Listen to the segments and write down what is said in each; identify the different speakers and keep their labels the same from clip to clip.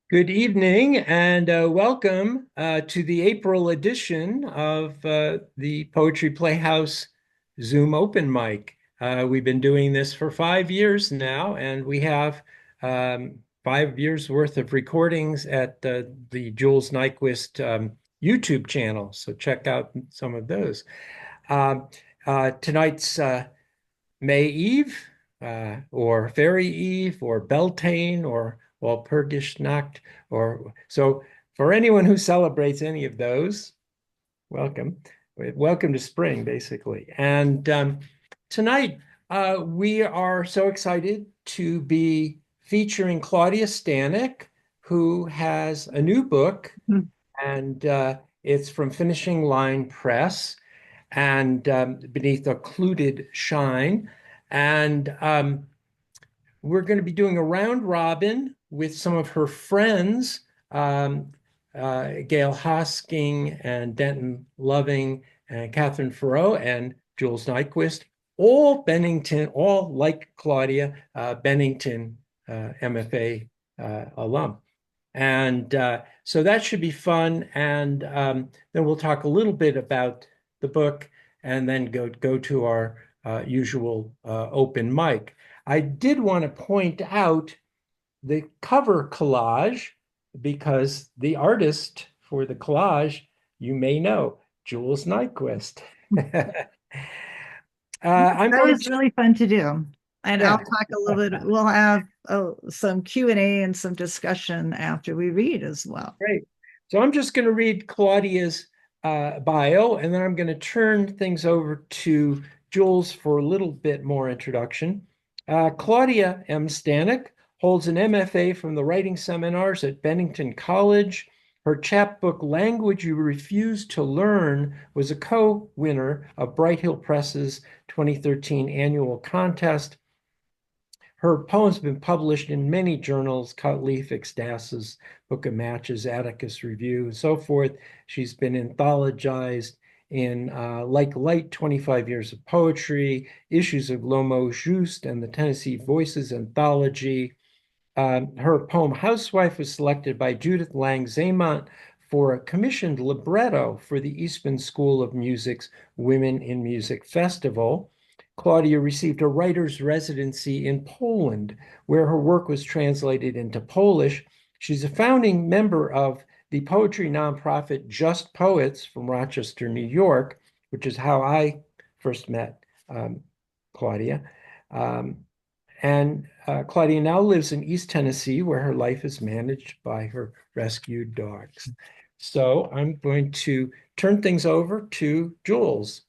Speaker 1: Good evening and welcome to the April edition of the Poetry Playhouse Zoom Open Mic. We've been doing this for 5 years now, and we have 5 years worth of recordings at the Jules Nyquist YouTube channel. So check out some of those. Uh, tonight's May Eve, or Fairy Eve, or Beltane, or Walpurgisnacht, or so. For anyone who celebrates any of those, welcome. Welcome to spring, basically. And tonight, we are so excited to be featuring Claudia Stanek, who has a new book,
Speaker 2: Mm.
Speaker 1: and it's from Finishing Line Press and Beneath Occluded Shine. And we're going to be doing a round robin with some of her friends, Gail Hosking and Denton Loving and Catherine Faurot and Jules Nyquist, all Bennington, all like Claudia, Bennington MFA alum. And so that should be fun. And then we'll talk a little bit about the book and then go to our usual open mic. I did want to point out the cover collage because the artist for the collage, you may know, Jules Nyquist. I'm
Speaker 2: That
Speaker 1: going
Speaker 2: was
Speaker 1: to,
Speaker 2: really fun to do. And I'll
Speaker 1: yeah,
Speaker 2: talk a little bit. We'll have some Q&A and some discussion after we read as well.
Speaker 1: great. So I'm just going to read Claudia's bio, and then I'm going to turn things over to Jules for a little bit more introduction. Claudia M. Stanek holds an MFA from the Writing Seminars at Bennington College. Her chapbook, Language You Refuse to Learn, was a co-winner of Bright Hill Press's 2013 annual contest. Her poems have been published in many journals, Cutleaf, Ecstasis, Book of Matches, Atticus Review, and so forth. She's been anthologized in Like Light, 25 Years of Poetry, issues of L'Homo Juste and the Tennessee Voices Anthology. Her poem Housewife was selected by Judith Lang Zamont for a commissioned libretto for the Eastman School of Music's Women in Music Festival. Claudia received a writer's residency in Poland, where her work was translated into Polish. She's a founding member of the poetry nonprofit Just Poets from Rochester, New York, which is how I first met Claudia. Um, and Claudia now lives in East Tennessee, where her life is managed by her rescued dogs. So I'm going to turn things over to Jules.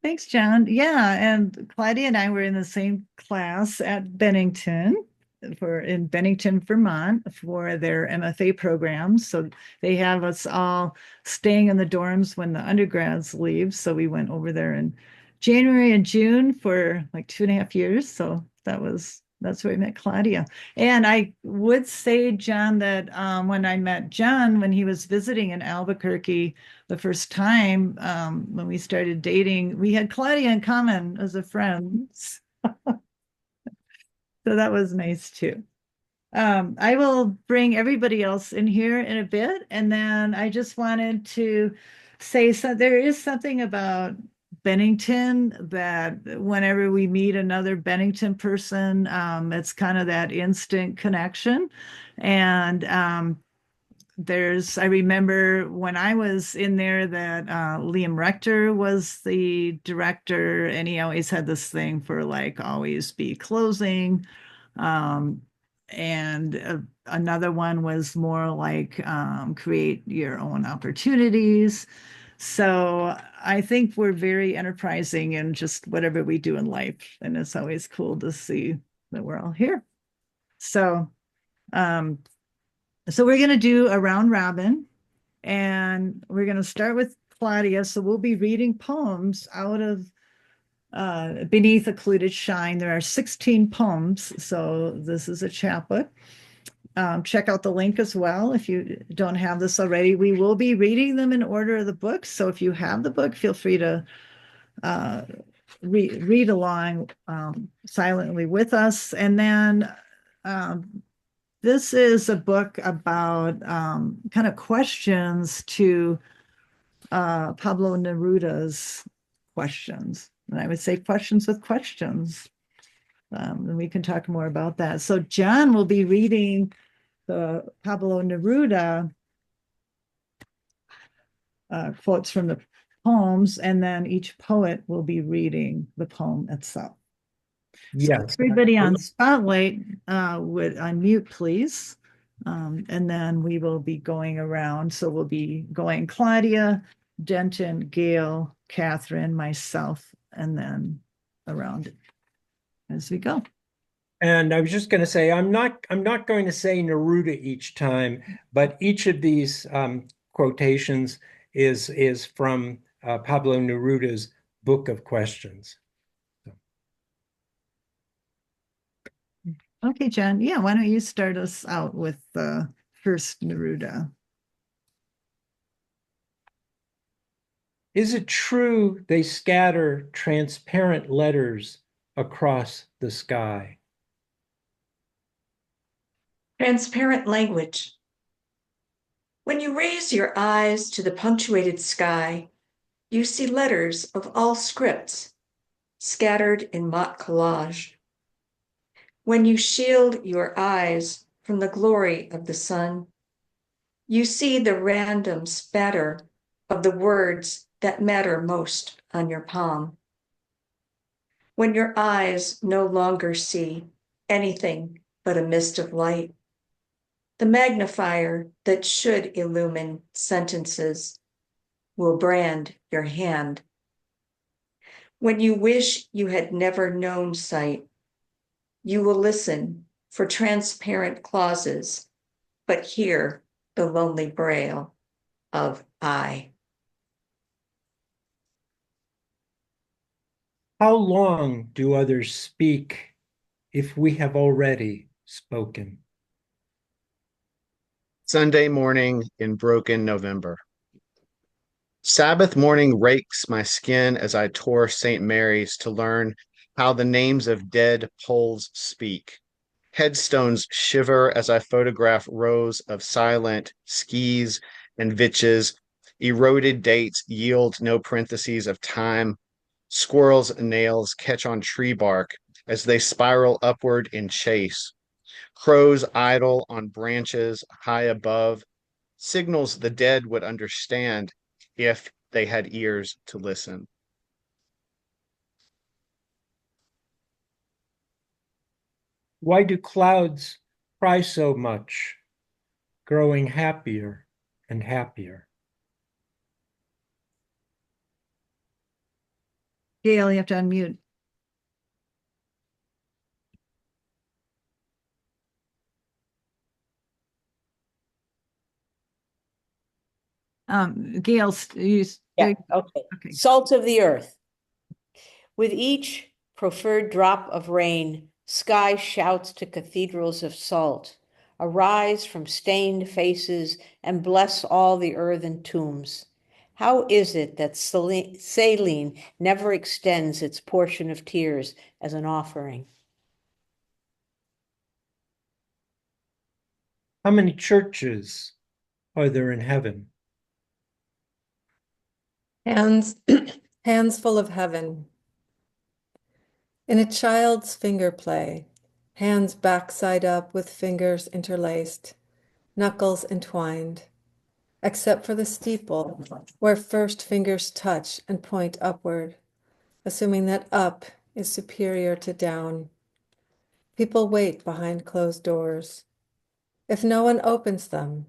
Speaker 2: Thanks, John. Yeah, and Claudia and I were in the same class at Bennington in Bennington, Vermont for their MFA programs. So they have us all staying in the dorms when the undergrads leave. So we went over there in January and June for like 2.5 years. So that's where I met Claudia. And I would say, John, that when I met John when he was visiting in Albuquerque the first time, when we started dating, we had Claudia in common as a friend. So that was nice too. I will bring everybody else in here in a bit. And then I just wanted to say, so there is something about Bennington that whenever we meet another Bennington person, it's kind of that instant connection. And I remember when I was in there that Liam Rector was the director, and he always had this thing for like always be closing. Um, and another one was more like create your own opportunities. So I think we're very enterprising in just whatever we do in life. And it's always cool to see that we're all here. So, um, so we're going to do a round robin and we're going to start with Claudia. So we'll be reading poems out of Beneath Occluded Shine. There are 16 poems, so this is a chapbook. Check out the link as well if you don't have this already. We will be reading them in order of the book, so if you have the book, feel free to uh, read along silently with us. And then this is a book about kind of questions to Pablo Neruda's questions. And I would say questions with questions. And we can talk more about that. So John will be reading the Pablo Neruda quotes from the poems, and then each poet will be reading the poem itself.
Speaker 1: Yes.
Speaker 2: Everybody on Spotlight would unmute, please. And then we will be going around. So we'll be going Claudia, Denton, Gail, Catherine, myself, and then around as we go.
Speaker 1: And I was just going to say, I'm not going to say Neruda each time, but each of these quotations is from Pablo Neruda's Book of Questions.
Speaker 2: Okay, John. Yeah, why don't you start us out with the first Neruda?
Speaker 1: Is it true they scatter transparent letters across the sky?
Speaker 3: Transparent language. When you raise your eyes to the punctuated sky, you see letters of all scripts scattered in mock collage. When you shield your eyes from the glory of the sun, you see the random spatter of the words that matter most on your palm. When your eyes no longer see anything but a mist of light, the magnifier that should illumine sentences will brand your hand. When you wish you had never known sight, you will listen for transparent clauses, but hear the lonely braille of I.
Speaker 1: How long do others speak if we have already spoken?
Speaker 4: Sunday morning in broken November. Sabbath morning rakes my skin as I tore St. Mary's to learn how the names of dead Poles speak. Headstones shiver as I photograph rows of silent skis and vitches. Eroded dates yield no parentheses of time. Squirrels' nails catch on tree bark as they spiral upward in chase. Crows idle on branches high above, signals the dead would understand if they had ears to listen.
Speaker 1: Why do clouds cry so much, growing happier and happier?
Speaker 2: Gail, you have to unmute. Gail,
Speaker 5: Yeah, okay.
Speaker 2: Okay.
Speaker 5: Salt of the earth. With each preferred drop of rain, sky shouts to cathedrals of salt. Arise from stained faces and bless all the earthen tombs. How is it that saline never extends its portion of tears as an offering?
Speaker 1: How many churches are there in heaven?
Speaker 6: Hands, hands full of heaven. In a child's finger play, hands backside up with fingers interlaced, knuckles entwined, except for the steeple, where first fingers touch and point upward, assuming that up is superior to down. People wait behind closed doors. If no one opens them,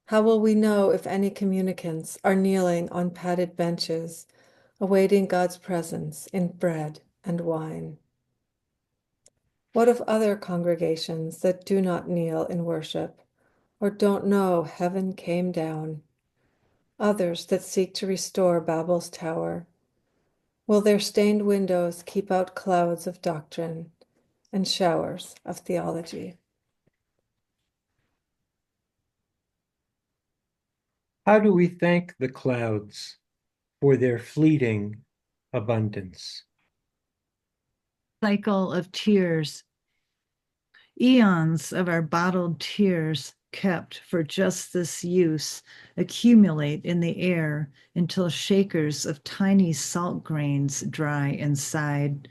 Speaker 6: how will we know if any communicants are kneeling on padded benches, awaiting God's presence in bread and wine? What of other congregations that do not kneel in worship, or don't know heaven came down? Others that seek to restore Babel's tower? Will their stained windows keep out clouds of doctrine and showers of theology?
Speaker 1: How do we thank the clouds for their fleeting abundance?
Speaker 2: Cycle of tears. Eons of our bottled tears kept for just this use accumulate in the air until shakers of tiny salt grains dry inside.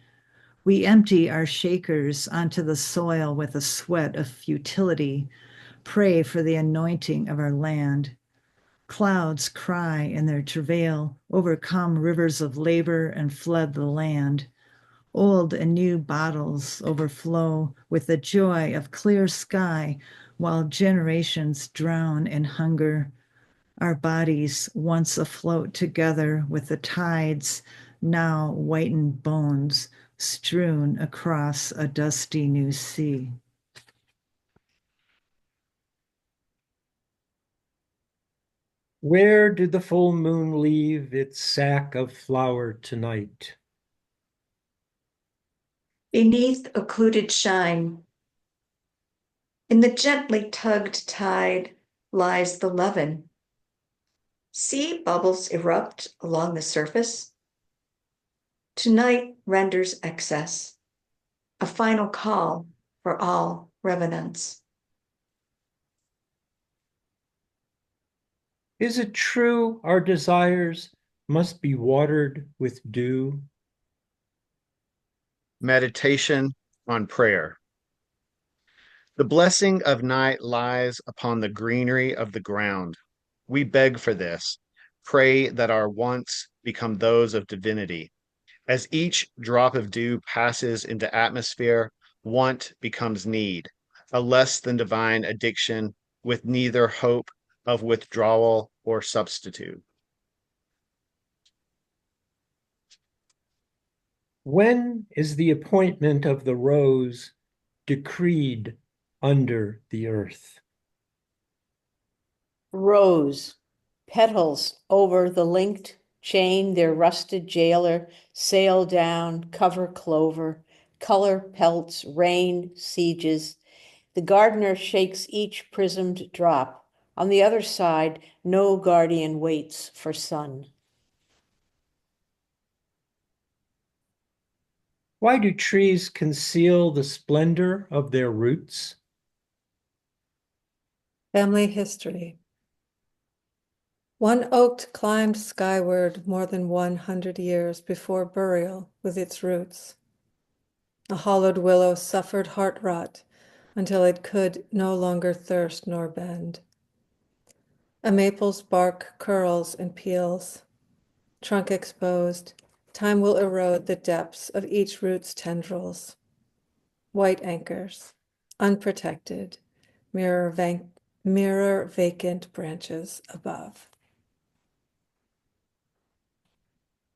Speaker 2: We empty our shakers onto the soil with a sweat of futility, pray for the anointing of our land. Clouds cry in their travail, overcome rivers of labor and flood the land. Old and new bottles overflow with the joy of clear sky while generations drown in hunger. Our bodies, once afloat together with the tides, now whitened bones strewn across a dusty new sea.
Speaker 1: Where did the full moon leave its sack of flour tonight?
Speaker 3: Beneath occluded shine. In the gently tugged tide lies the leaven. See bubbles erupt along the surface. Tonight renders excess, a final call for all revenants.
Speaker 1: Is it true our desires must be watered with dew?
Speaker 4: Meditation on prayer. The blessing of night lies upon the greenery of the ground. We beg for this, pray that our wants become those of divinity. As each drop of dew passes into atmosphere, want becomes need, a less than divine addiction with neither hope of withdrawal or substitute.
Speaker 1: When is the appointment of the rose decreed under the earth?
Speaker 5: Rose, petals over the linked chain, their rusted jailer, sail down, cover clover, color pelts, rain, sieges. The gardener shakes each prismed drop. On the other side, no guardian waits for sun.
Speaker 1: Why do trees conceal the splendor of their roots?
Speaker 6: Family history. One oak climbed skyward more than 100 years before burial with its roots. A hollowed willow suffered heart rot until it could no longer thirst nor bend. A maple's bark curls and peels. Trunk exposed, time will erode the depths of each root's tendrils. White anchors, unprotected, mirror vacant branches above.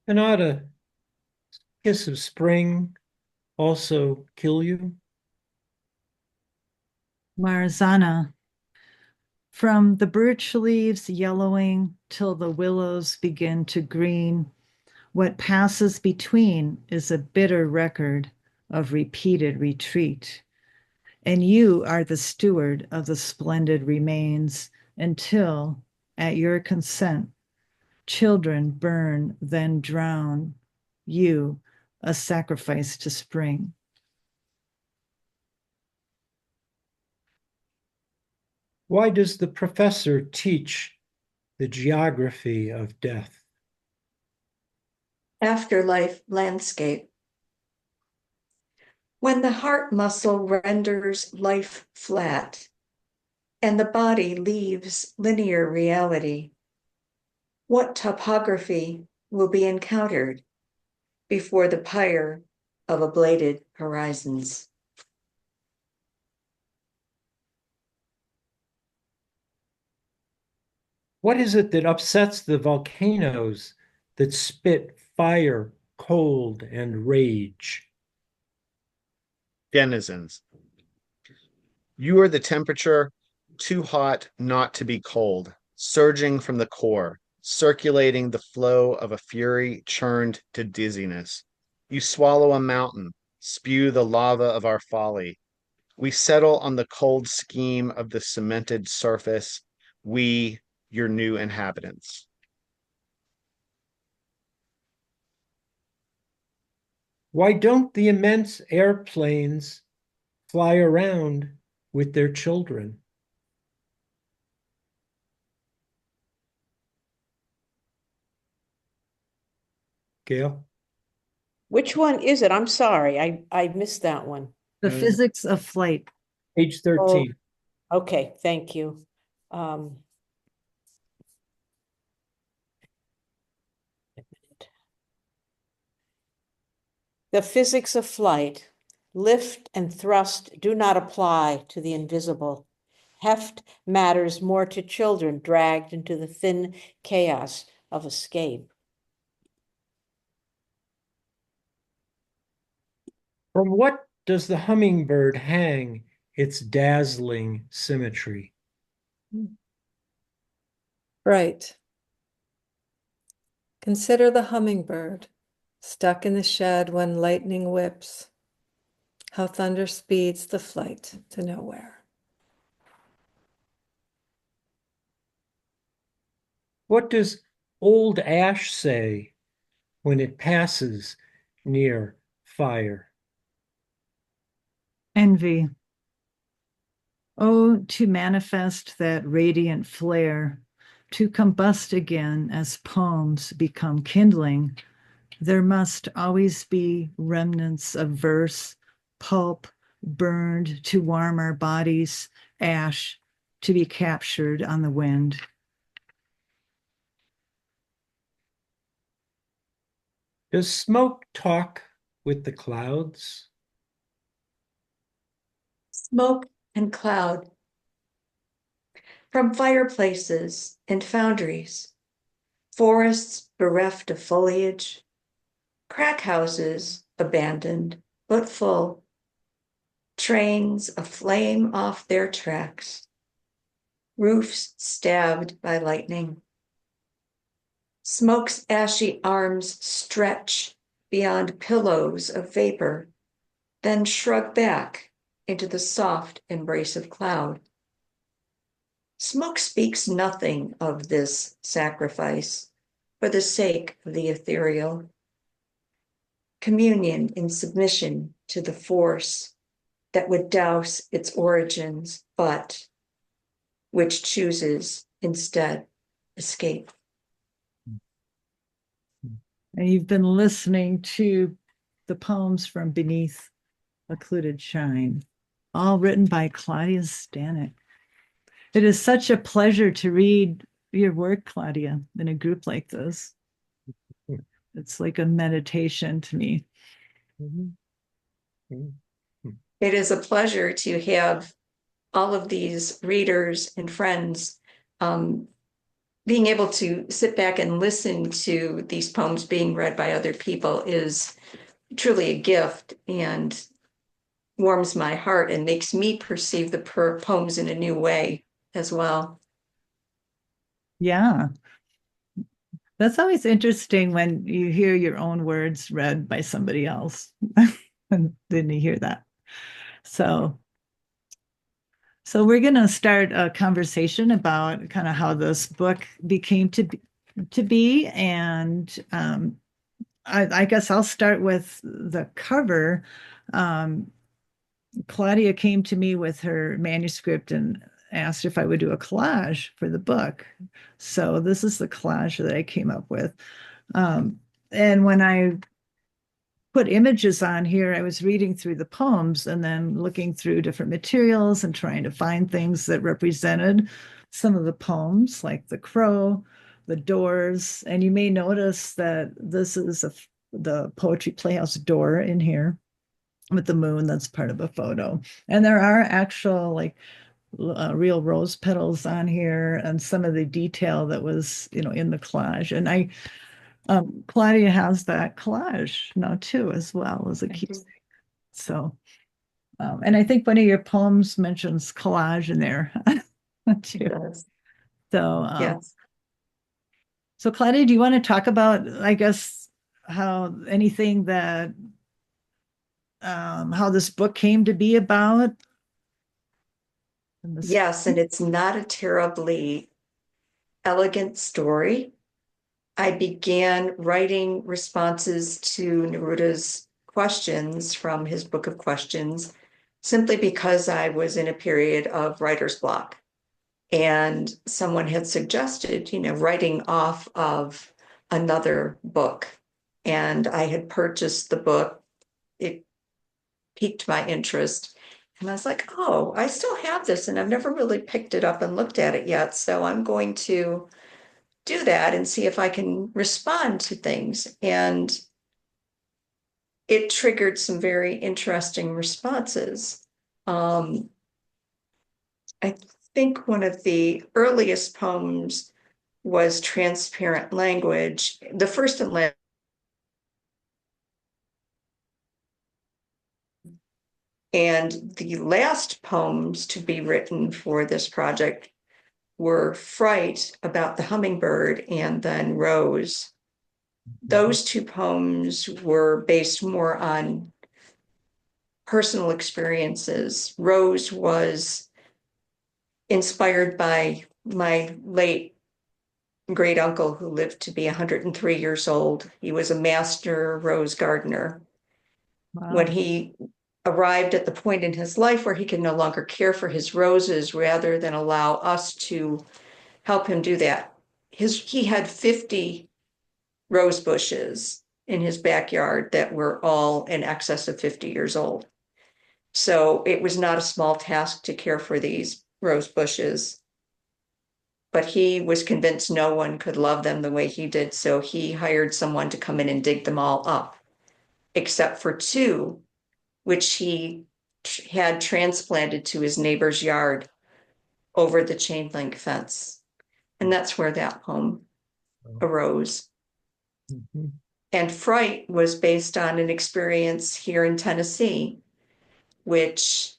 Speaker 1: Cannot a kiss of spring also kill you?
Speaker 2: Marzana, from the birch leaves yellowing till the willows begin to green, what passes between is a bitter record of repeated retreat. And you are the steward of the splendid remains until, at your consent, children burn, then drown, you, a sacrifice to spring.
Speaker 1: Why does the professor teach the geography of death?
Speaker 3: Afterlife landscape. When the heart muscle renders life flat and the body leaves linear reality, what topography will be encountered before the pyre of ablated horizons?
Speaker 1: What is it that upsets the volcanoes that spit fire, cold, and rage?
Speaker 4: Denizens. You are the temperature too hot not to be cold, surging from the core, circulating the flow of a fury churned to dizziness. You swallow a mountain, spew the lava of our folly. We settle on the cold scheme of the cemented surface, we, your new inhabitants.
Speaker 1: Why don't the immense airplanes fly around with their children. Gail?
Speaker 5: Which one is it? I'm sorry, I missed that one.
Speaker 2: The physics of flight.
Speaker 1: Page 13.
Speaker 5: Okay, thank you. The physics of flight, lift and thrust do not apply to the invisible. Heft matters more to children dragged into the thin chaos of escape.
Speaker 1: From what does the hummingbird hang its dazzling symmetry?
Speaker 6: Right. Consider the hummingbird stuck in the shed when lightning whips, how thunder speeds the flight to nowhere.
Speaker 1: What does old ash say when it passes near fire?
Speaker 2: Envy. Oh, to manifest that radiant flare, to combust again as poems become kindling, there must always be remnants of verse, pulp burned to warm our bodies, ash to be captured on the wind.
Speaker 1: Does smoke talk with the clouds?
Speaker 3: Smoke and cloud. From fireplaces and foundries, forests bereft of foliage, crack houses abandoned but full, trains aflame off their tracks, roofs stabbed by lightning. Smoke's ashy arms stretch beyond pillows of vapor, then shrug back into the soft embrace of cloud. Smoke speaks nothing of this sacrifice for the sake of the ethereal. Communion in submission to the force that would douse its origins, but which chooses instead escape.
Speaker 2: And you've been listening to the poems from Beneath Occluded Shine, all written by Claudia Stanek. It is such a pleasure to read your work, Claudia, in a group like this. It's like a meditation to me.
Speaker 3: It is a pleasure to have all of these readers and friends being able to sit back and listen to these poems being read by other people is truly a gift and warms my heart and makes me perceive the poems in a new way as well.
Speaker 2: Yeah. That's always interesting when you hear your own words read by somebody else. And then you hear that. So we're going to start a conversation about kind of how this book became to be. And I guess I'll start with the cover. Claudia came to me with her manuscript and asked if I would do a collage for the book. So this is the collage that I came up with. And when I put images on here, I was reading through the poems and then looking through different materials and trying to find things that represented some of the poems, like the crow, the doors. And you may notice that this is the Poetry Playhouse door in here with the moon. That's part of a photo. And there are actual like real rose petals on here and some of the detail that was, in the collage. And Claudia has that collage now too, as well as a keepsake. So, and I think one of your poems mentions collage in there too. So,
Speaker 3: Yes.
Speaker 2: So Claudia, do you want to talk about, I guess, how anything that, how this book came to be about?
Speaker 3: Yes, and it's not a terribly elegant story. I began writing responses to Neruda's questions from his book of questions simply because I was in a period of writer's block. And someone had suggested, writing off of another book. And I had purchased the book. It piqued my interest. And I was like, oh, I still have this and I've never really picked it up and looked at it yet. So I'm going to do that and see if I can respond to things. And it triggered some very interesting responses. I think one of the earliest poems was Transparent Language. The first and last. And the last poems to be written for this project were Fright, about the hummingbird, and then Rose. Those two poems were based more on personal experiences. Rose was inspired by my late great uncle, who lived to be 103 years old. He was a master rose gardener.
Speaker 2: Wow.
Speaker 3: When he arrived at the point in his life where he could no longer care for his roses, rather than allow us to help him do that, he had 50 rose bushes in his backyard that were all in excess of 50 years old. So it was not a small task to care for these rose bushes. But he was convinced no one could love them the way he did. So he hired someone to come in and dig them all up, except for two, which he had transplanted to his neighbor's yard over the chain link fence. And that's where that poem arose.
Speaker 1: Mhm.
Speaker 3: And Fright was based on an experience here in Tennessee, which,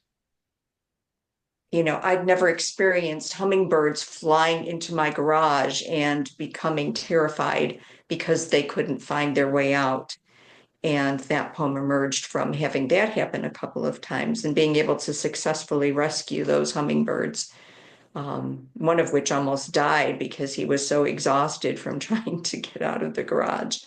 Speaker 3: I'd never experienced hummingbirds flying into my garage and becoming terrified because they couldn't find their way out. And that poem emerged from having that happen a couple of times and being able to successfully rescue those hummingbirds, one of which almost died because he was so exhausted from trying to get out of the garage.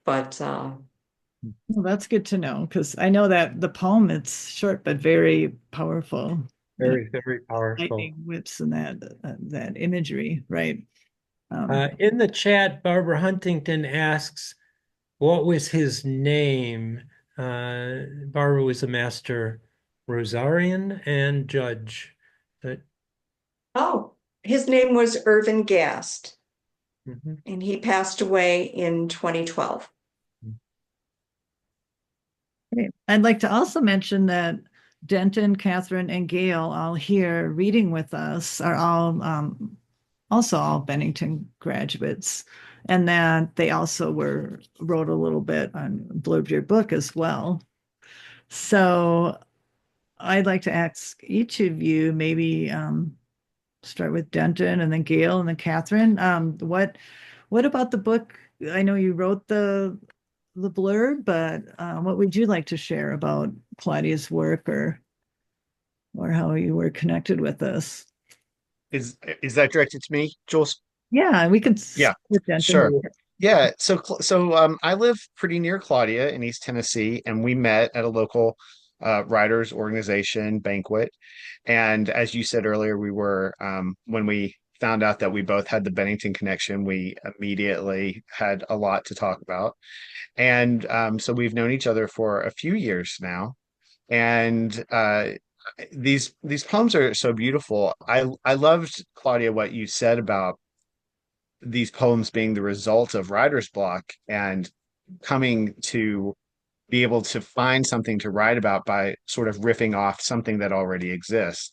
Speaker 3: But
Speaker 2: Well, that's good to know, because I know that the poem, it's short but very powerful.
Speaker 1: Very, very powerful.
Speaker 2: Lightning whips and that imagery, right?
Speaker 1: In the chat, Barbara Huntington asks, what was his name? Barbara was a master rosarian and judge. But
Speaker 3: his name was Irvin Gast,
Speaker 1: mhm.
Speaker 3: and he passed away in 2012.
Speaker 2: Great. I'd like to also mention that Denton, Catherine, and Gail, all here reading with us, are all also all Bennington graduates, and that they also wrote a little bit on blurbed your book as well. So I'd like to ask each of you, maybe start with Denton and then Gail and then Catherine. What about the book? I know you wrote the blurb, but what would you like to share about Claudia's work, or how you were connected with this?
Speaker 4: Is that directed to me, Jules?
Speaker 2: Yeah, we can
Speaker 4: Yeah,
Speaker 2: with Denton.
Speaker 4: sure. Yeah, so I live pretty near Claudia in East Tennessee, and we met at a local writers organization banquet. And as you said earlier, we were when we found out that we both had the Bennington connection, we immediately had a lot to talk about. And so we've known each other for a few years now. And these poems are so beautiful. I loved, Claudia, what you said about these poems being the result of writer's block and coming to be able to find something to write about by sort of riffing off something that already exists.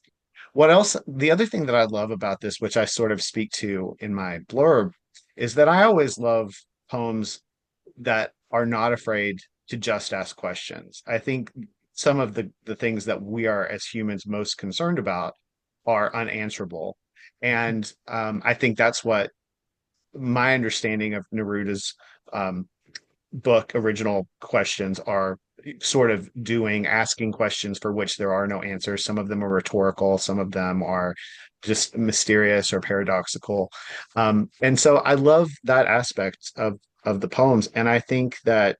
Speaker 4: What else? The other thing that I love about this, which I sort of speak to in my blurb, is that I always love poems that are not afraid to just ask questions. I think some of the things that we are as humans most concerned about are unanswerable. And I think that's what my understanding of Neruda's book, Original Questions, are sort of doing, asking questions for which there are no answers. Some of them are rhetorical, some of them are just mysterious or paradoxical. And so I love that aspect of the poems. And I think that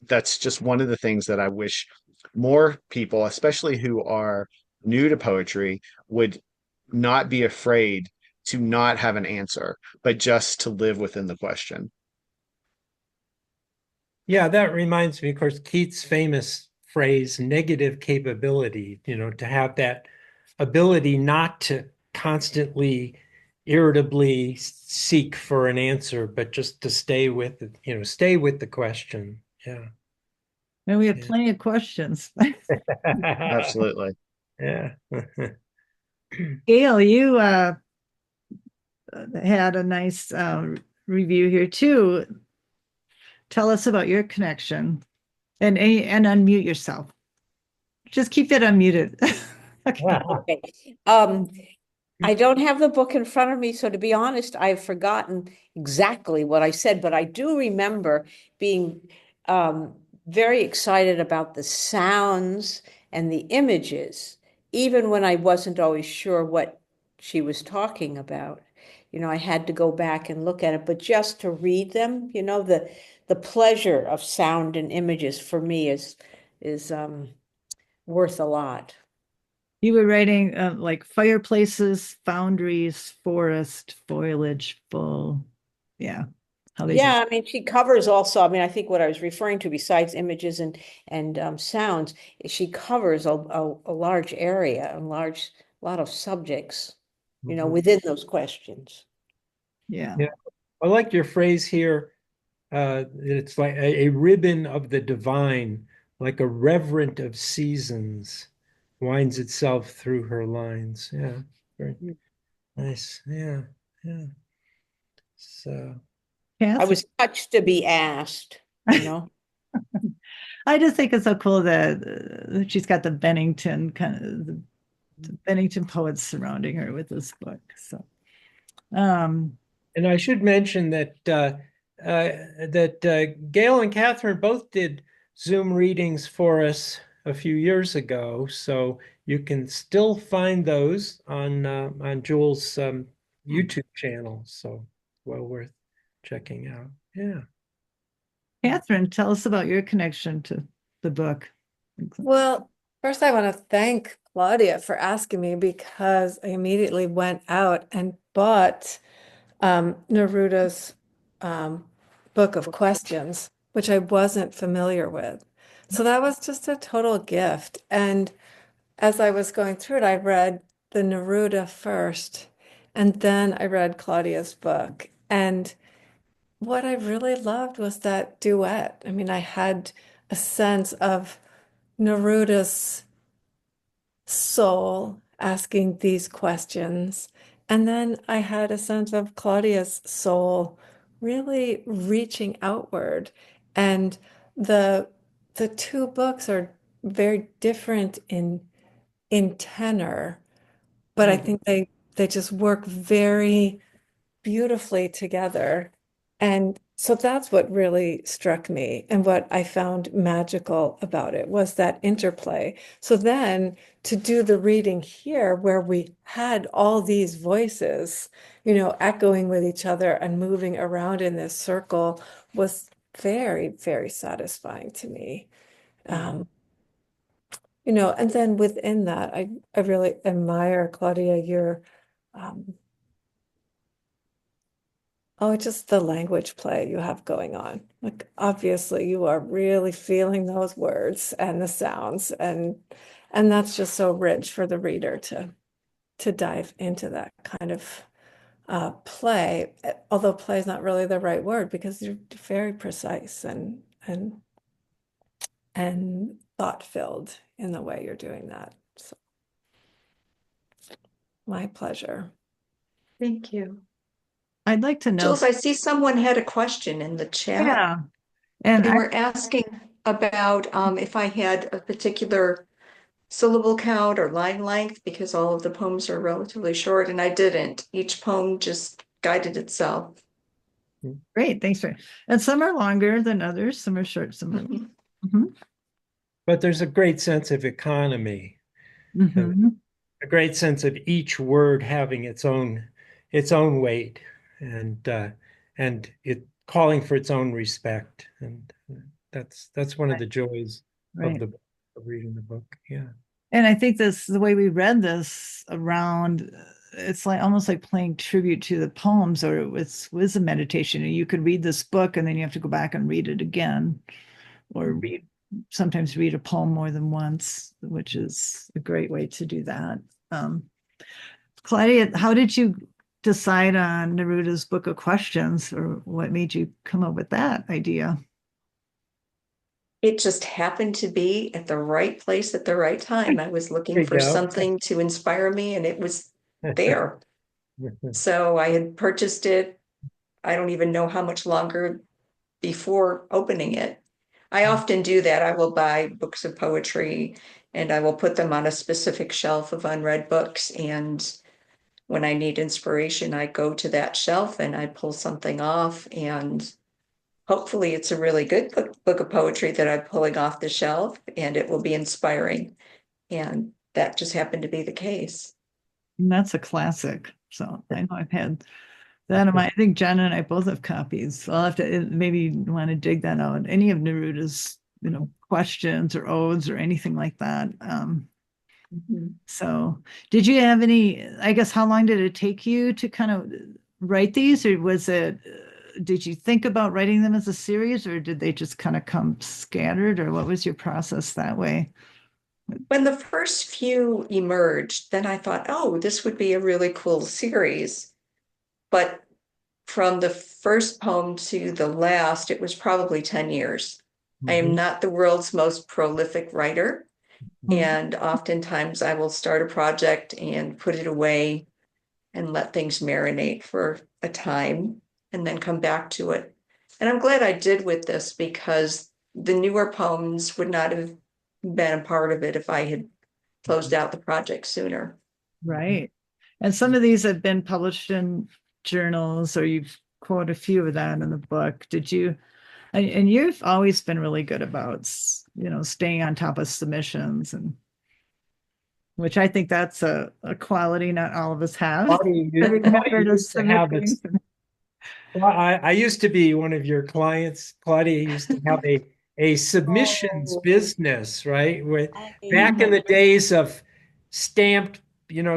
Speaker 4: that's just one of the things that I wish more people, especially who are new to poetry, would not be afraid to not have an answer, but just to live within the question.
Speaker 1: Yeah, that reminds me, of course, Keats' famous phrase, negative capability, to have that ability not to constantly irritably seek for an answer, but just to stay with it, stay with the question. Yeah.
Speaker 2: And we have
Speaker 1: Yeah.
Speaker 2: plenty of questions.
Speaker 4: Absolutely.
Speaker 1: Yeah.
Speaker 2: Gail, you had a nice review here too. Tell us about your connection and unmute yourself. Just keep it unmuted. Okay.
Speaker 5: Okay. I don't have the book in front of me, so to be honest, I've forgotten exactly what I said, but I do remember being very excited about the sounds and the images, even when I wasn't always sure what she was talking about. I had to go back and look at it, but just to read them, the pleasure of sound and images for me is worth a lot.
Speaker 2: You were writing like fireplaces, foundries, forest, foliage, full. Yeah.
Speaker 5: Yeah, I mean, she covers also, I mean, I think what I was referring to besides images and sounds, she covers a large area, a lot of subjects, within those questions.
Speaker 2: Yeah.
Speaker 1: Yeah. I like your phrase here. It's like a ribbon of the divine, like a reverent of seasons, winds itself through her lines. Yeah, very nice. Yeah, yeah. So
Speaker 5: I was touched to be asked,
Speaker 2: I just think it's so cool that she's got the Bennington the Bennington poets surrounding her with this book. So,
Speaker 1: and I should mention that Gail and Catherine both did Zoom readings for us a few years ago, so you can still find those on Jules' YouTube channel. So well worth checking out. Yeah.
Speaker 2: Catherine, tell us about your connection to the book.
Speaker 6: Well, first I want to thank Claudia for asking me, because I immediately went out and bought Neruda's book of questions, which I wasn't familiar with. So that was just a total gift. And as I was going through it, I read the Neruda first, and then I read Claudia's book. And what I really loved was that duet. I mean, I had a sense of Neruda's soul asking these questions. And then I had a sense of Claudia's soul really reaching outward. And the two books are very different in tenor, but I think they just work very beautifully together. And so that's what really struck me, and what I found magical about it was that interplay. So then to do the reading here, where we had all these voices, echoing with each other and moving around in this circle, was very, very satisfying to me. And then within that, I really admire, Claudia, your just the language play you have going on. Like, obviously you are really feeling those words and the sounds, and that's just so rich for the reader to dive into that kind of play, although play is not really the right word, because you're very precise and thought-filled in the way you're doing that. So, my pleasure.
Speaker 3: Thank you.
Speaker 2: I'd like to know.
Speaker 3: Jules, I see someone had a question in the chat.
Speaker 2: Yeah. And
Speaker 3: They were asking about if I had a particular syllable count or line length, because all of the poems are relatively short, and I didn't. Each poem just guided itself.
Speaker 2: Great, thanks for. And some are longer than others, some are short, some are.
Speaker 1: But there's a great sense of economy, a great sense of each word having its own weight, and it calling for its own respect, and that's one of the joys of the reading the book. Yeah.
Speaker 2: And I think this, the way we read this around, it's like almost like playing tribute to the poems, or it was a meditation. And you could read this book and then you have to go back and read it again, or sometimes read a poem more than once, which is a great way to do that. Claudia, how did you decide on Neruda's Book of Questions, or what made you come up with that idea?
Speaker 3: It just happened to be at the right place at the right time. I was
Speaker 1: There
Speaker 3: looking
Speaker 1: you
Speaker 3: for
Speaker 1: go.
Speaker 3: something to inspire me, and it was there. So I had purchased it. I don't even know how much longer before opening it. I often do that. I will buy books of poetry and I will put them on a specific shelf of unread books. And when I need inspiration, I go to that shelf and I pull something off. And hopefully it's a really good book of poetry that I'm pulling off the shelf, and it will be inspiring. And that just happened to be the case.
Speaker 2: And that's a classic. So I know I've had that in my, I think Jen and I both have copies. So I'll have to maybe want to dig that out. Any of Neruda's, questions or odes or anything like that. So did you have any, I guess, how long did it take you to kind of write these, or was it, did you think about writing them as a series, or did they just kind of come scattered, or what was your process that way?
Speaker 3: When the first few emerged, then I thought, oh, this would be a really cool series. But from the first poem to the last, it was probably 10 years. I am not the world's most prolific writer. And oftentimes I will start a project and put it away and let things marinate for a time and then come back to it. And I'm glad I did with this, because the newer poems would not have been a part of it if I had closed out the project sooner.
Speaker 2: Right. And some of these have been published in journals, or you've quoted a few of that in the book. Did you, and you've always been really good about, staying on top of submissions, and which I think that's a quality not all of us have.
Speaker 1: Claudia used to have it. Well, I used to be one of your clients. Claudia used to have a submissions business, right? Back in the days of stamped,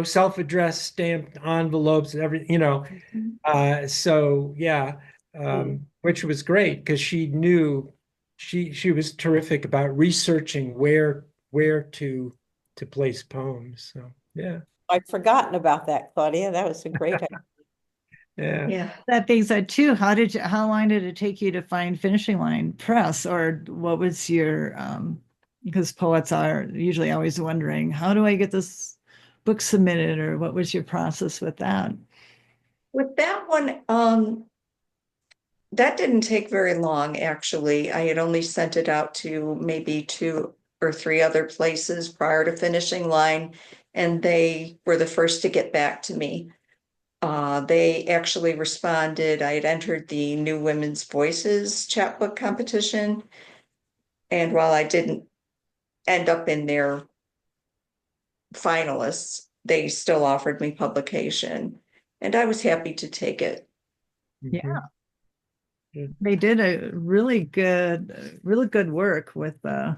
Speaker 1: self-addressed stamped envelopes and everything, so yeah, which was great because she knew she was terrific about researching where to place poems. So yeah.
Speaker 5: I'd forgotten about that, Claudia. That was a great idea.
Speaker 3: Yeah.
Speaker 2: That being said, too, how long did it take you to find Finishing Line Press, or what was your, because poets are usually always wondering, how do I get this book submitted, or what was your process with that?
Speaker 3: With that one, that didn't take very long, actually. I had only sent it out to maybe 2 or 3 other places prior to Finishing Line, and they were the first to get back to me. They actually responded. I had entered the New Women's Voices chapbook competition, and while I didn't end up in their finalists, they still offered me publication, and I was happy to take it.
Speaker 2: Yeah. They did a really good work with the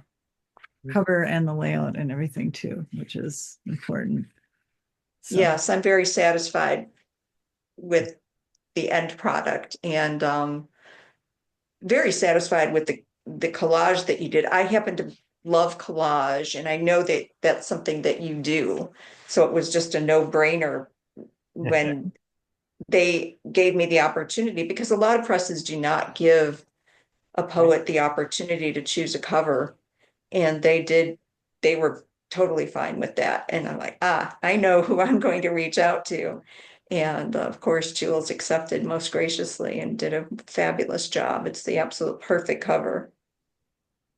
Speaker 2: cover and the layout and everything too, which is important. So.
Speaker 3: Yes, I'm very satisfied with the end product, and very satisfied with the collage that you did. I happen to love collage, and I know that that's something that you do. So it was just a no-brainer when they gave me the opportunity, because a lot of presses do not give a poet the opportunity to choose a cover. And they did. They were totally fine with that. And I'm like, I know who I'm going to reach out to. And of course, Jules accepted most graciously and did a fabulous job. It's the absolute perfect cover.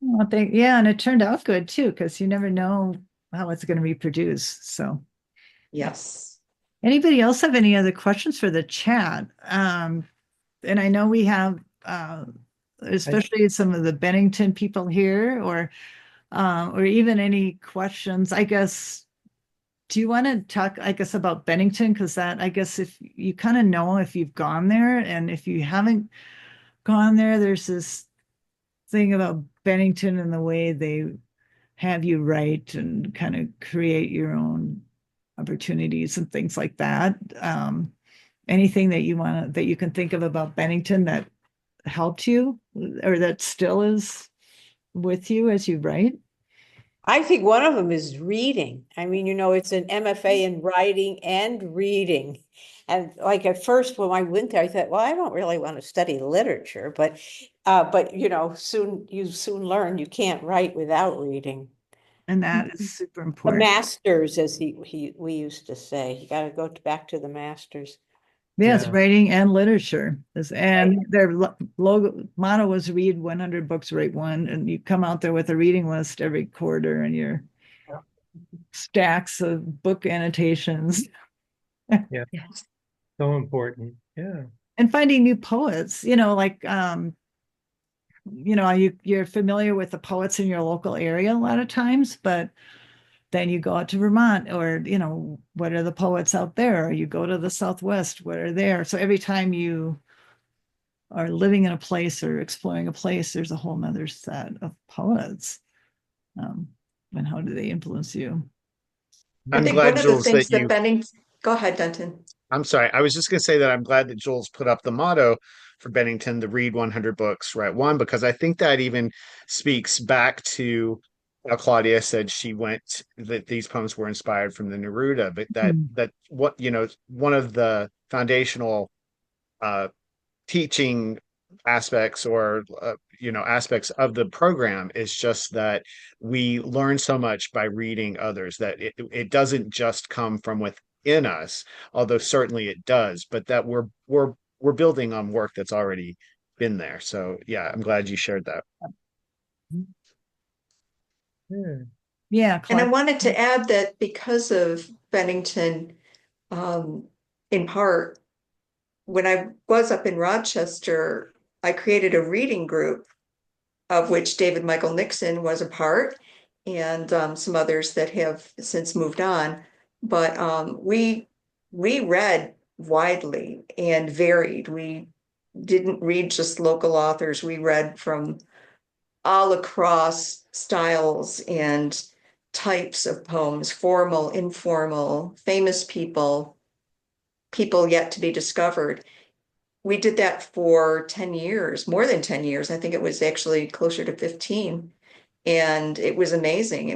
Speaker 2: Well, and it turned out good too, because you never know how it's going to be produced. So
Speaker 3: Yes.
Speaker 2: Anybody else have any other questions for the chat? And I know we have, especially some of the Bennington people here, or even any questions, I guess. Do you want to talk, I guess, about Bennington? Because that, I guess, if you kind of know if you've gone there, and if you haven't gone there, there's this thing about Bennington and the way they have you write and kind of create your own opportunities and things like that. Anything that you can think of about Bennington that helped you or that still is with you as you write?
Speaker 5: I think one of them is reading. I mean, it's an MFA in writing and reading. And like at first when I went there, I thought, well, I don't really want to study literature, but you soon learn you can't write without reading.
Speaker 2: And that is super
Speaker 5: The
Speaker 2: important.
Speaker 5: masters, as we used to say, you got to go back to the masters.
Speaker 2: Yes,
Speaker 1: Yeah.
Speaker 2: writing and literature. And their logo motto was read 100 books, write one. And you come out there with a reading list every quarter and your stacks of book annotations.
Speaker 1: Yeah.
Speaker 3: Yes.
Speaker 1: So important. Yeah.
Speaker 2: And finding new poets, like you're familiar with the poets in your local area a lot of times, but then you go out to Vermont or, what are the poets out there? Or you go to the Southwest, what are there? So every time you are living in a place or exploring a place, there's a whole nother set of poets. And how do they influence you?
Speaker 3: I
Speaker 4: I'm
Speaker 3: think
Speaker 4: glad,
Speaker 3: one of the
Speaker 4: Jules,
Speaker 3: things
Speaker 4: that
Speaker 3: that
Speaker 4: you,
Speaker 3: Bennington, go ahead, Denton.
Speaker 4: I'm sorry. I was just going to say that I'm glad that Jules put up the motto for Bennington, the read 100 books, write one, because I think that even speaks back to how Claudia said that these poems were inspired from the Neruda, but that what, one of the foundational uh, teaching aspects or aspects of the program is just that we learn so much by reading others, that it doesn't just come from within us, although certainly it does, but that we're building on work that's already been there. So yeah, I'm glad you shared that.
Speaker 1: Yeah.
Speaker 2: Yeah.
Speaker 3: And I
Speaker 2: Clark.
Speaker 3: wanted to add that because of Bennington, in part, when I was up in Rochester, I created a reading group of which David Michael Nixon was a part, and some others that have since moved on. But we read widely and varied. We didn't read just local authors. We read from all across styles and types of poems, formal, informal, famous people, people yet to be discovered. We did that for 10 years, more than 10 years. I think it was actually closer to 15. And it was amazing.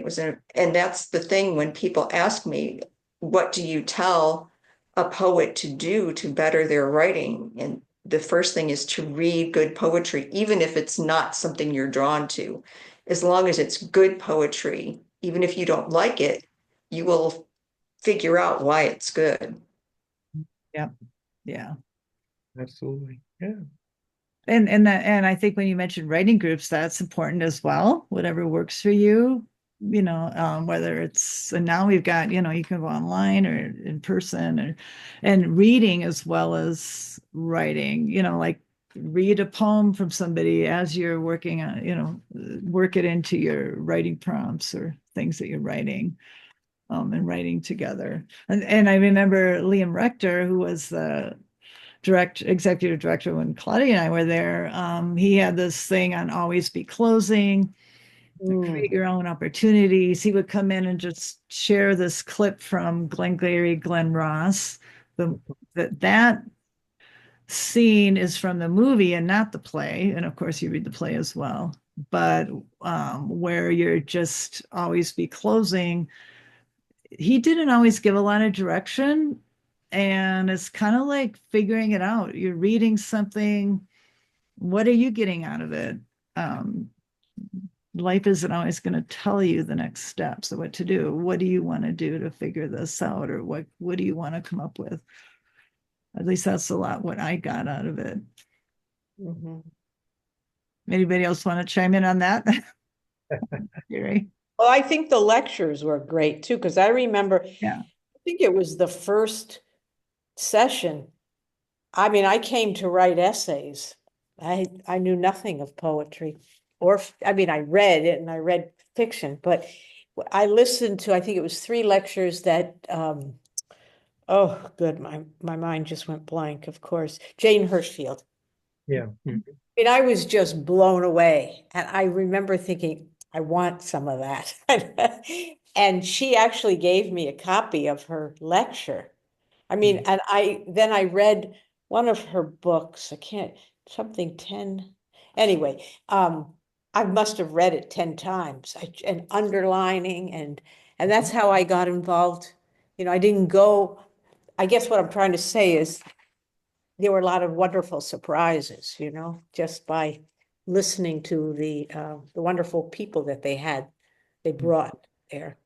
Speaker 3: And that's the thing when people ask me, what do you tell a poet to do to better their writing? And the first thing is to read good poetry, even if it's not something you're drawn to. As long as it's good poetry, even if you don't like it, you will figure out why it's good.
Speaker 2: Yep. Yeah.
Speaker 1: Absolutely. Yeah.
Speaker 2: And I think when you mentioned writing groups, that's important as well. Whatever works for you, whether it's, and now we've got, you can go online or in person, and reading as well as writing, like read a poem from somebody as you're working on, work it into your writing prompts or things that you're writing. And writing together. And I remember Liam Rector, who was the executive director when Claudia and I were there. He had this thing on always be closing, create your own opportunities. He would come in and just share this clip from Glengarry Glen Ross. That scene is from the movie and not the play. And of course, you read the play as well. But where you're just always be closing, he didn't always give a lot of direction, and it's kind of like figuring it out. You're reading something, what are you getting out of it? Life isn't always going to tell you the next steps of what to do. What do you want to do to figure this out, or what do you want to come up with? At least that's a lot what I got out of it.
Speaker 5: Mm-hmm.
Speaker 2: Anybody else want to chime in on that? Gary?
Speaker 5: Well, I think the lectures were great too, because I remember,
Speaker 2: Yeah.
Speaker 5: I think it was the first session. I mean, I came to write essays. I knew nothing of poetry, I read it and I read fiction, but I listened to, I think it was 3 lectures that, oh, good, my mind just went blank, of course, Jane Hirschfield.
Speaker 1: Yeah.
Speaker 5: I mean, I was just blown away. And I remember thinking, I want some of that. And she actually gave me a copy of her lecture. I mean, and I read one of her books. I can't, something 10. Anyway, I must have read it 10 times and underlining, and that's how I got involved. You know, I didn't go, I guess what I'm trying to say is there were a lot of wonderful surprises, you know, just by listening to the wonderful people that they brought there.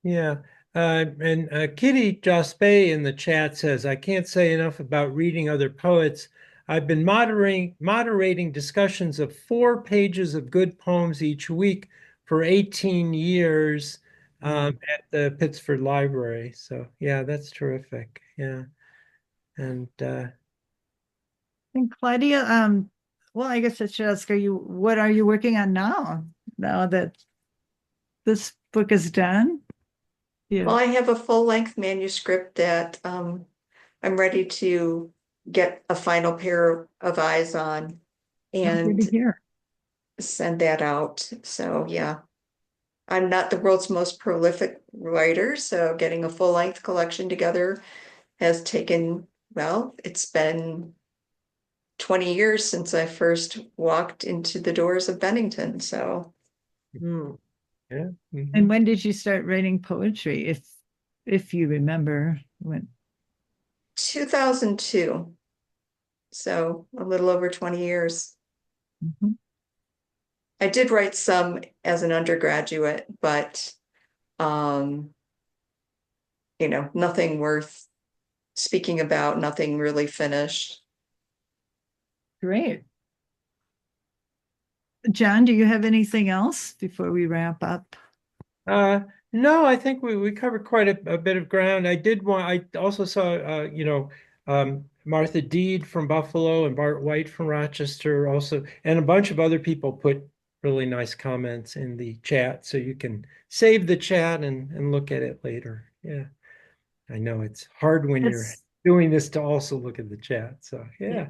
Speaker 1: Yeah. And Kitty Jaspe in the chat says, I can't say enough about reading other poets. I've been moderating discussions of 4 pages of good poems each week for 18 years at the Pittsford Library. So yeah, that's terrific. Yeah. And
Speaker 2: Claudia, well, I guess I should ask, what are you working on now that this book is done?
Speaker 3: Well, I have a full-length manuscript that I'm ready to get a final pair of eyes on and send that out. So yeah, I'm not the world's most prolific writer, so getting a full-length collection together has taken, well, it's been 20 years since I first walked into the doors of Bennington. So
Speaker 1: yeah.
Speaker 2: And when did you start writing poetry, if you remember when?
Speaker 3: 2002. So a little over 20 years. I did write some as an undergraduate, but you know, nothing worth speaking about, nothing really finished.
Speaker 2: Great. John, do you have anything else before we wrap up?
Speaker 1: No, I think we covered quite a bit of ground. I also saw, Martha Deed from Buffalo and Bart White from Rochester also, and a bunch of other people put really nice comments in the chat. So you can save the chat and look at it later. Yeah. I know it's hard when you're doing this to also look at the chat. So yeah.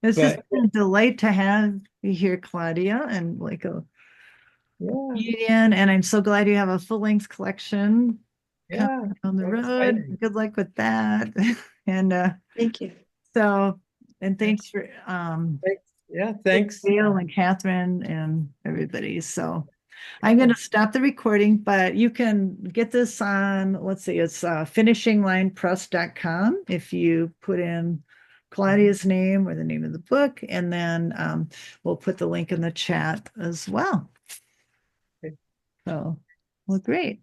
Speaker 2: It's just a delight to have you here, Claudia, and like a comedian. And I'm so glad you have a full-length collection coming on the road. Exciting. Good luck with that. And
Speaker 3: thank you.
Speaker 2: So, and thanks for
Speaker 1: thanks.
Speaker 2: Gail and Catherine and everybody. So I'm going to stop the recording, but you can get this on, let's see, it's finishinglinepress.com if you put in Claudia's name or the name of the book, and then we'll put the link in the chat as well. So, well, great.